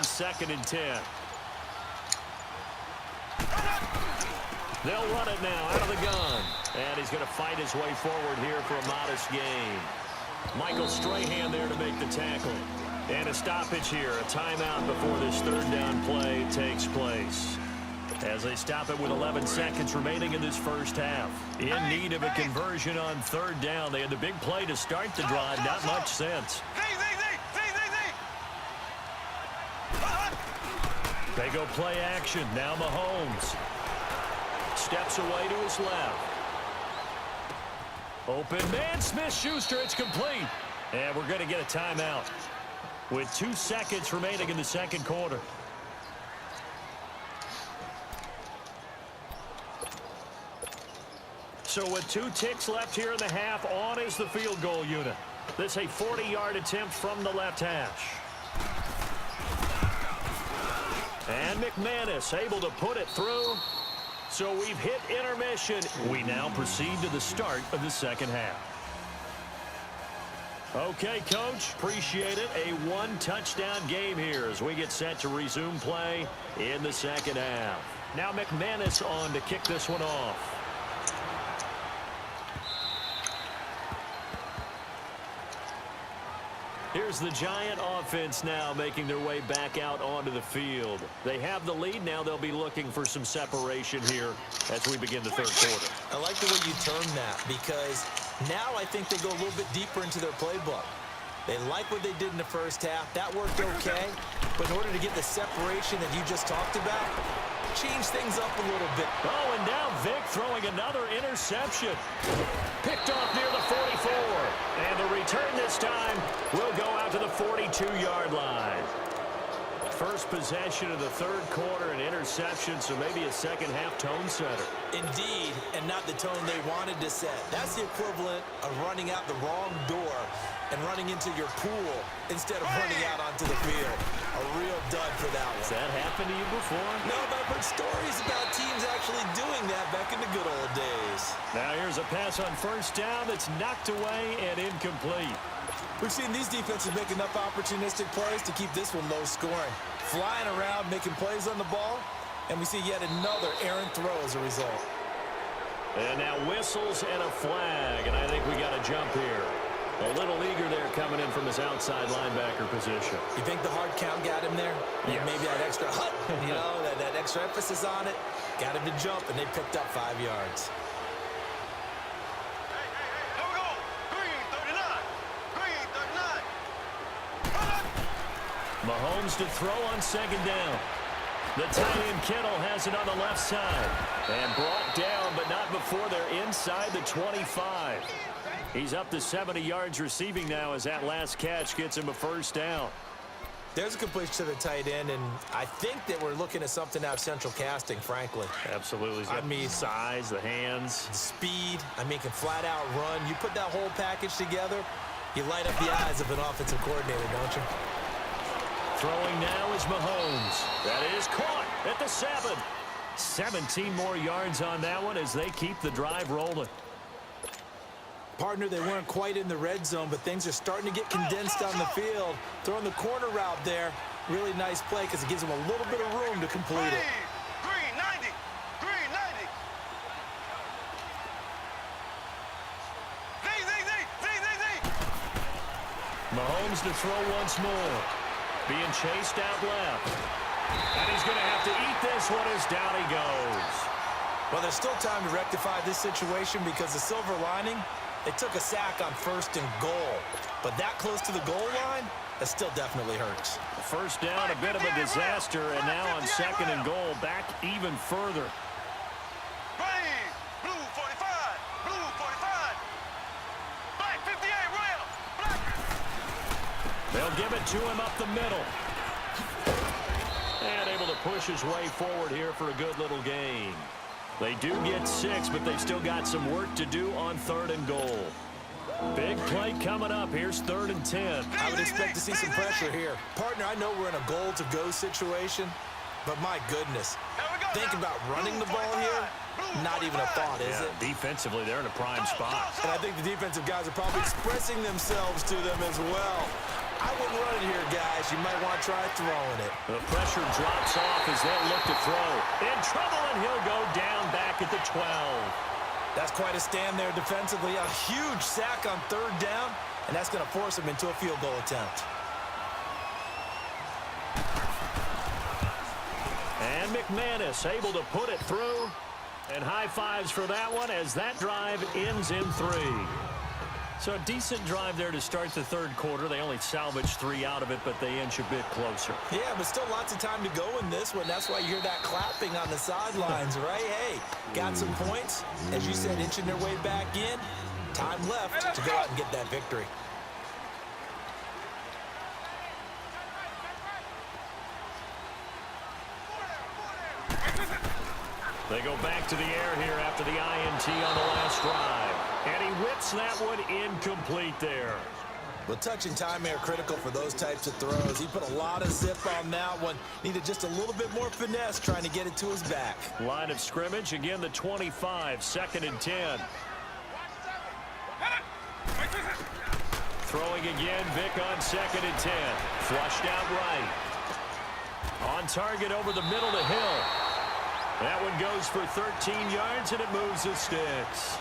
on 2nd and 10. They'll run it now out of the gun. And he's going to fight his way forward here for a modest gain. Michael Strahan there to make the tackle. And a stoppage here, a timeout before this 3rd down play takes place. As they stop it with 11 seconds remaining in this first half. In need of a conversion on 3rd down. They had the big play to start the drive. Not much sense. They go play action. Now Mahomes. Steps away to his left. Open man, Smith-Schuster. It's complete. And we're going to get a timeout with 2 seconds remaining in the 2nd quarter. So with 2 ticks left here in the half, on is the field goal unit. This a 40-yard attempt from the left hash. And McManus able to put it through. So we've hit intermission. We now proceed to the start of the 2nd half. Okay, Coach, appreciate it. A 1-touchdown game here as we get set to resume play in the 2nd half. Now McManus on to kick this one off. Here's the Giant offense now making their way back out onto the field. They have the lead. Now they'll be looking for some separation here as we begin the 3rd quarter. I like the way you term that because now I think they go a little bit deeper into their playbook. They like what they did in the first half. That worked okay. But in order to get the separation that you just talked about, change things up a little bit. Oh, and now Vic throwing another interception. Picked off near the 44. And the return this time will go out to the 42-yard line. First possession of the 3rd quarter, an interception, so maybe a 2nd half tone setter. Indeed, and not the tone they wanted to set. That's the equivalent of running out the wrong door and running into your pool instead of running out onto the field. A real dud for that one. Has that happened to you before? No, but I've heard stories about teams actually doing that back in the good old days. Now here's a pass on 1st down that's knocked away and incomplete. We've seen these defenses make enough opportunistic plays to keep this one low scoring. Flying around, making plays on the ball, and we see yet another errant throw as a result. And now whistles and a flag, and I think we got a jump here. A little eager there coming in from his outside linebacker position. You think the hard count got him there? Yes. Maybe that extra hut, you know, that extra emphasis on it. Got him to jump, and they picked up 5 yards. Mahomes to throw on 2nd down. The tight end Kittle has it on the left side. And brought down, but not before they're inside the 25. He's up to 70 yards receiving now as that last catch gets him a 1st down. There's a completion to the tight end, and I think that we're looking at something out of central casting, frankly. Absolutely. I mean, size, the hands. The speed. I mean, can flat out run. You put that whole package together, you light up the eyes of an offensive coordinator, don't you? Throwing now is Mahomes. That is caught at the 7. 17 more yards on that one as they keep the drive rolling. Partner, they weren't quite in the red zone, but things are starting to get condensed on the field. Throwing the corner route there. Really nice play because it gives them a little bit of room to complete it. Green 90. Green 90. Mahomes to throw once more. Being chased out left. And he's going to have to eat this one as down he goes. Well, there's still time to rectify this situation because the silver lining, they took a sack on 1st and goal. But that close to the goal line, that still definitely hurts. 1st down, a bit of a disaster, and now on 2nd and goal, back even further. Blue 45. Blue 45. Black 58, royal. Black. They'll give it to him up the middle. And able to push his way forward here for a good little gain. They do get 6, but they've still got some work to do on 3rd and goal. Big play coming up. Here's 3rd and 10. I would expect to see some pressure here. Partner, I know we're in a goal-to-go situation, but my goodness, think about running the ball here. Not even a thought, is it? Defensively, they're in a prime spot. And I think the defensive guys are probably expressing themselves to them as well. I wouldn't run it here, guys. You might want to try throwing it. The pressure drops off as they look to throw. In trouble, and he'll go down back at the 12. That's quite a stand there defensively. A huge sack on third down, and that's going to force him into a field goal attempt. And McManus able to put it through. And high fives for that one as that drive ends in 3. So a decent drive there to start the third quarter. They only salvaged 3 out of it, but they inch a bit closer. Yeah, but still lots of time to go in this one. That's why you hear that clapping on the sidelines, right? Hey, got some points. As you said, inching their way back in. Time left to go out and get that victory. They go back to the air here after the INT on the last drive. And he whips that one incomplete there. Well, touch and time are critical for those types of throws. He put a lot of zip on that one. Needed just a little bit more finesse trying to get it to his back. Line of scrimmage, again the 25, 2nd and 10. Throwing again, Vic on 2nd and 10. Flushed out right. On target over the middle to Hill. That one goes for 13 yards, and it moves the sticks.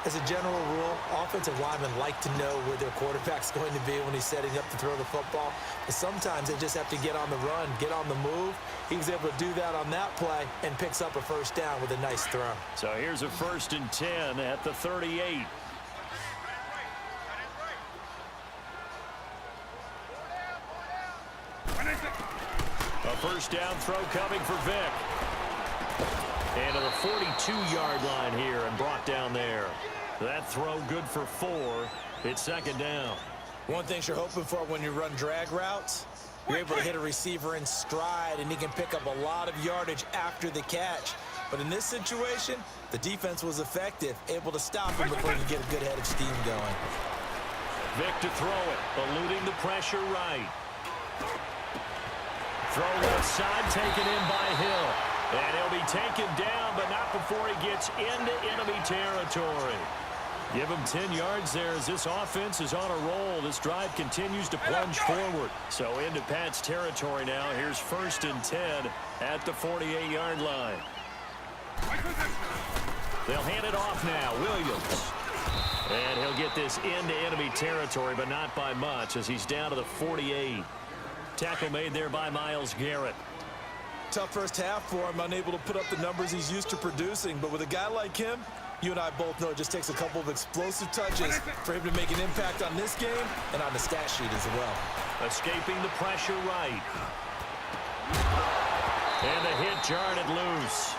As a general rule, offensive linemen like to know where their quarterback's going to be when he's setting up to throw the football. But sometimes they just have to get on the run, get on the move. He was able to do that on that play and picks up a first down with a nice throw. So here's a 1st and 10 at the 38. A first down throw coming for Vic. And to the 42-yard line here and brought down there. That throw good for 4. It's 2nd down. One thing you're hoping for when you run drag routes, you're able to hit a receiver in stride, and he can pick up a lot of yardage after the catch. But in this situation, the defense was effective, able to stop him before he could get a good head of steam going. Vic to throw it, eluding the pressure right. Throw left side, taken in by Hill. And he'll be taken down, but not before he gets into enemy territory. Give him 10 yards there as this offense is on a roll. This drive continues to plunge forward. So into Pat's territory now. Here's 1st and 10 at the 48-yard line. They'll hand it off now. Williams. And he'll get this into enemy territory, but not by much as he's down to the 48. Tackle made there by Myles Garrett. Tough first half for him, unable to put up the numbers he's used to producing. But with a guy like him, you and I both know it just takes a couple of explosive touches for him to make an impact on this game and on the stat sheet as well. Escaping the pressure right. And the hit jarred it loose.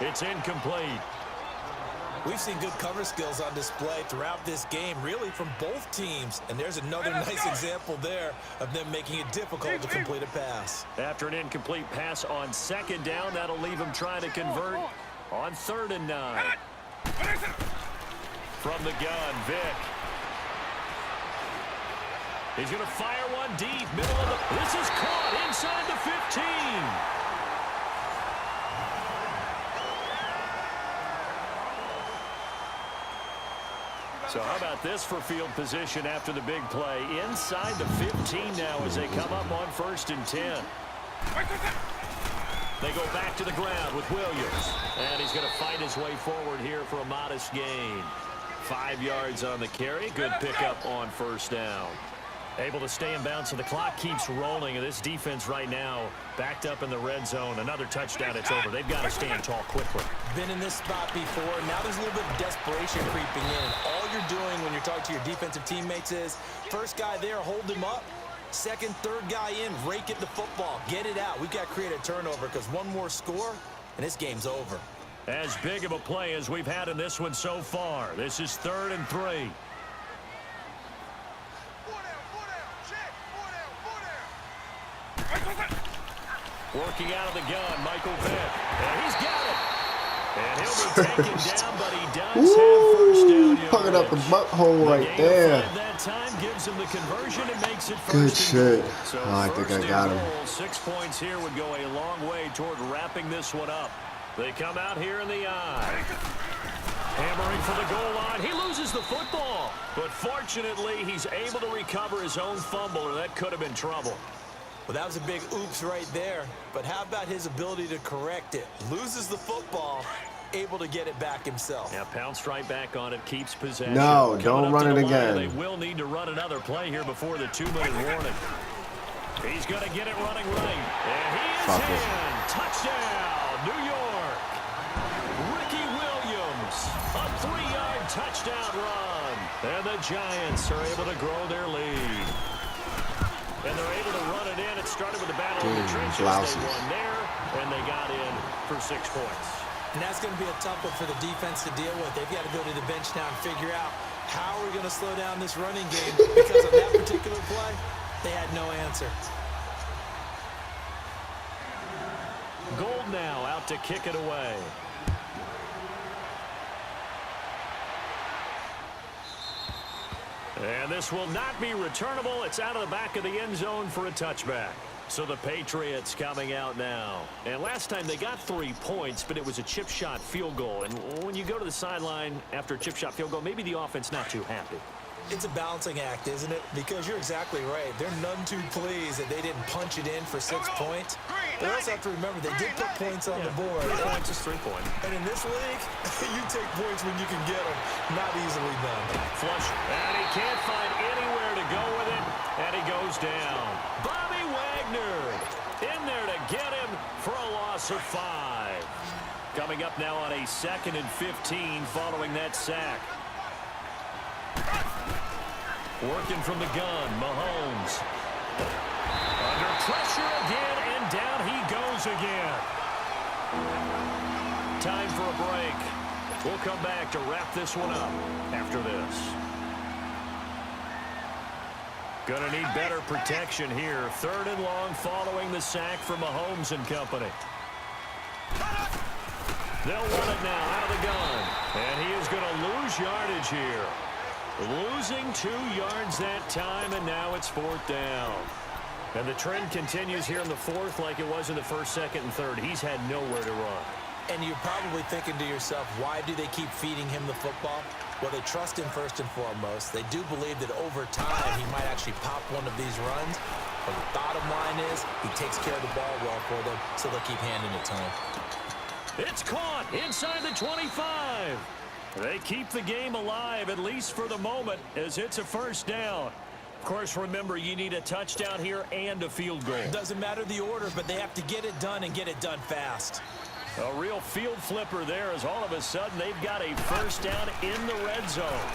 It's incomplete. We've seen good cover skills on display throughout this game, really from both teams. And there's another nice example there of them making it difficult to complete a pass. After an incomplete pass on 2nd down, that'll leave him trying to convert on 3rd and 9. From the gun, Vic. He's going to fire one deep, middle of the... This is caught inside the 15. So how about this for field position after the big play? Inside the 15 now as they come up on 1st and 10. They go back to the ground with Williams. And he's going to fight his way forward here for a modest gain. 5 yards on the carry. Good pickup on 1st down. Able to stay in bounds, so the clock keeps rolling. And this defense right now backed up in the red zone. Another touchdown, it's over. They've got to stand tall quickly. Been in this spot before. Now there's a little bit of desperation creeping in. All you're doing when you're talking to your defensive teammates is, first guy there, hold him up. Second, third guy in, rake at the football. Get it out. We've got to create a turnover because one more score, and this game's over. As big of a play as we've had in this one so far. This is 3rd and 3. Working out of the gun, Michael Vick. And he's got it. And he'll be taken down, but he does have 1st down. Fucking up the butthole right there. That time gives him the conversion and makes it 1st. Good shit. So oh, I think I got him. 6 points here would go a long way toward wrapping this one up. They come out here in the eye. Hammering for the goal line. He loses the football. But fortunately, he's able to recover his own fumble, or that could have been trouble. Well, that was a big oops right there. But how about his ability to correct it? Loses the football, able to get it back himself. Yeah, pounced right back on it, keeps possession. No, don't run it again. They will need to run another play here before the 2-minute warning. He's going to get it running right. And he is in. Touchdown, New York. Ricky Williams, a 3-yard touchdown run. And the Giants are able to grow their lead. And they're able to run it in. It started with the battle of the trenches. They won there, and they got in for 6 points. And that's going to be a tough one for the defense to deal with. They've got to go to the bench now and figure out how are we going to slow down this running game, because on that particular play, they had no answer. Gold now out to kick it away. And this will not be returnable. It's out of the back of the end zone for a touchback. So the Patriots coming out now. And last time they got 3 points, but it was a chip shot field goal. And when you go to the sideline after a chip shot field goal, maybe the offense not too happy. It's a balancing act, isn't it? Because you're exactly right. They're none too pleased that they didn't punch it in for 6 points. But they also have to remember they did put points on the board. 3 points is 3 points. And in this league, you take points when you can get them. Not easily done. Flush. And he can't find anywhere to go with it. And he goes down. Bobby Wagner in there to get him for a loss of 5. Coming up now on a 2nd and 15 following that sack. Working from the gun, Mahomes. Under pressure again, and down he goes again. Time for a break. We'll come back to wrap this one up after this. Gonna need better protection here. 3rd and long following the sack from Mahomes and company. They'll run it now out of the gun. And he is going to lose yardage here. Losing 2 yards that time, and now it's 4th down. And the trend continues here in the 4th like it was in the 1st, 2nd, and 3rd. He's had nowhere to run. And you're probably thinking to yourself, why do they keep feeding him the football? Well, they trust him first and foremost. They do believe that over time he might actually pop one of these runs. But the bottom line is he takes care of the ball well for them, so they'll keep handing it to him. It's caught inside the 25. They keep the game alive, at least for the moment, as it's a 1st down. Of course, remember, you need a touchdown here and a field goal. Doesn't matter the order, but they have to get it done and get it done fast. A real field flipper there, as all of a sudden they've got a 1st down in the red zone.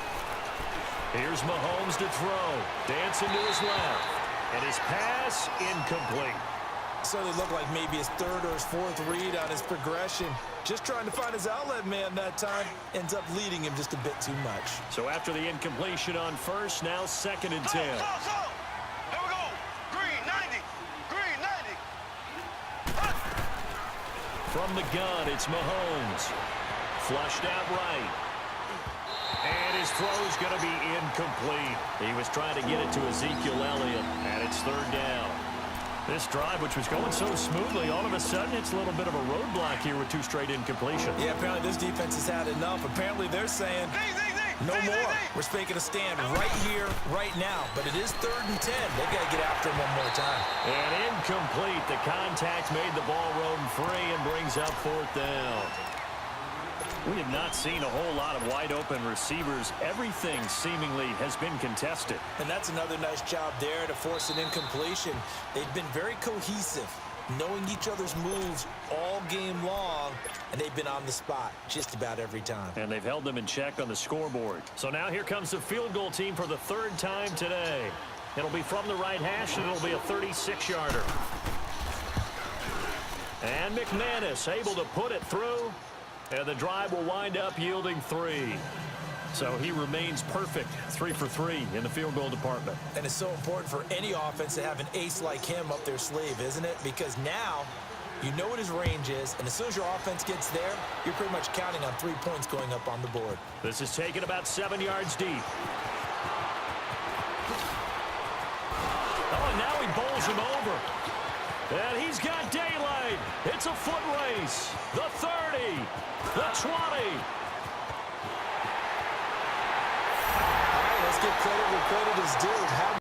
Here's Mahomes to throw. Dancing to his left. And his pass incomplete. So they look like maybe his 3rd or his 4th read on his progression. Just trying to find his outlet man that time. Ends up leading him just a bit too much. So after the incompletion on 1st, now 2nd and 10. Here we go. Green 90. Green 90. From the gun, it's Mahomes. Flushed out right. And his throw's going to be incomplete. He was trying to get it to Ezekiel Elliott, and it's 3rd down. This drive, which was going so smoothly, all of a sudden it's a little bit of a roadblock here with 2 straight incompletions. Yeah, apparently this defense has had enough. Apparently they're saying no more. We're making a stand right here, right now. But it is 3rd and 10. They've got to get after him one more time. And incomplete. The contact made the ball roam free and brings up 4th down. We have not seen a whole lot of wide-open receivers. Everything seemingly has been contested. And that's another nice job there to force an incompletion. They've been very cohesive, knowing each other's moves all game long, and they've been on the spot just about every time. And they've held them in check on the scoreboard. So now here comes the field goal team for the 3rd time today. It'll be from the right hash, and it'll be a 36-yarder. And McManus able to put it through. And the drive will wind up yielding 3. So he remains perfect, 3 for 3 in the field goal department. And it's so important for any offense to have an ace like him up their sleeve, isn't it? Because now you know what his range is, and as soon as your offense gets there, you're pretty much counting on 3 points going up on the board. This is taken about 7 yards deep. Oh, and now he bowls him over. And he's got daylight. It's a foot race. The 30, the 20. let's give credit where credit is due. How